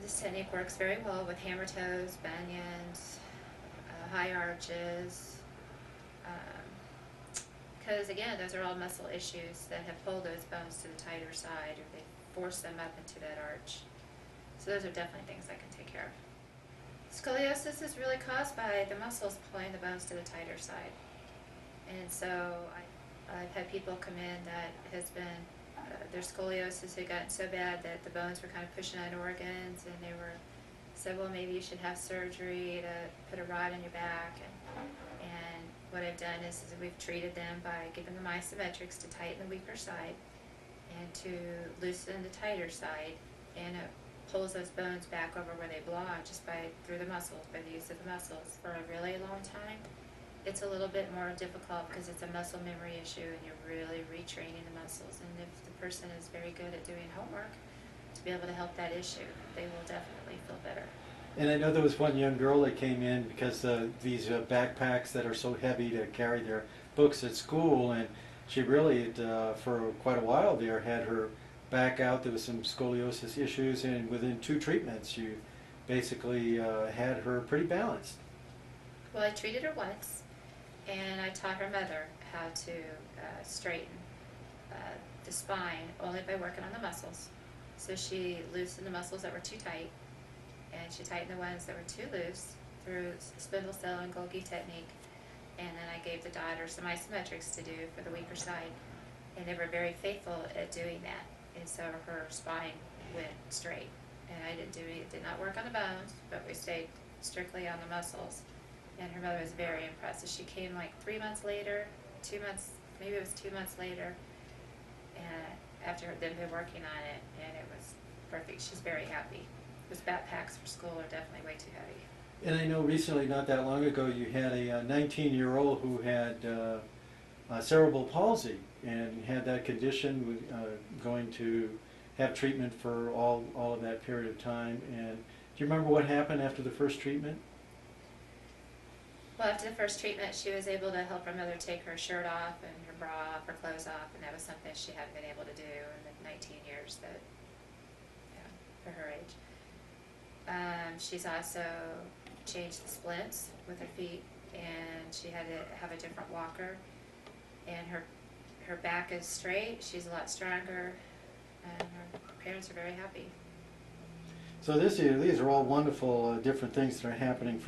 This technique works very well with hammer toes, bunions, high arches, because again, those are all muscle issues that have pulled those bones to the tighter side, or they force them up into that arch. So those are definitely things I can take care of. Scoliosis is really caused by the muscles pulling the bones to the tighter side. And so I've had people come in that has been, their scoliosis had gotten so bad that the bones were kind of pushing on organs, and they were said, well, maybe you should have surgery to put a rod in your back. And what I've done is we've treated them by giving them isometrics to tighten the weaker side and to loosen the tighter side, and it pulls those bones back over where they belong just through the muscles, by the use of the muscles. For a really long time, it's a little bit more difficult because it's a muscle memory issue and you're really retraining the muscles. And if the person is very good at doing homework to be able to help that issue, they will definitely feel better. And I know there was one young girl that came in because these backpacks that are so heavy to carry their books at school, and she really, for quite a while there, had her back out. There was some scoliosis issues, and within 2 treatments, you basically had her pretty balanced. Well, I treated her once, and I taught her mother how to straighten the spine only by working on the muscles. So she loosened the muscles that were too tight, and she tightened the ones that were too loose through spindle cell and Golgi technique. And then I gave the daughter some isometrics to do for the weaker side, and they were very faithful at doing that. And so her spine went straight. And I did not work on the bones, but we stayed strictly on the muscles. And her mother was very impressed. So she came like 3 months later, 2 months, maybe it was 2 months later, and after them been working on it, and it was perfect. She's very happy. Those backpacks for school are definitely way too heavy. And I know recently, not that long ago, you had a 19-year-old who had cerebral palsy and had that condition, going to have treatment for all of that period of time. And do you remember what happened after the first treatment? Well, after the first treatment, she was able to help her mother take her shirt off and her bra off, her clothes off, and that was something she hadn't been able to do in the 19 years that, for her age. She's also changed the splints with her feet, and she had to have a different walker. And her back is straight. She's a lot stronger, and her parents are very happy. So these are all wonderful different things that are happening for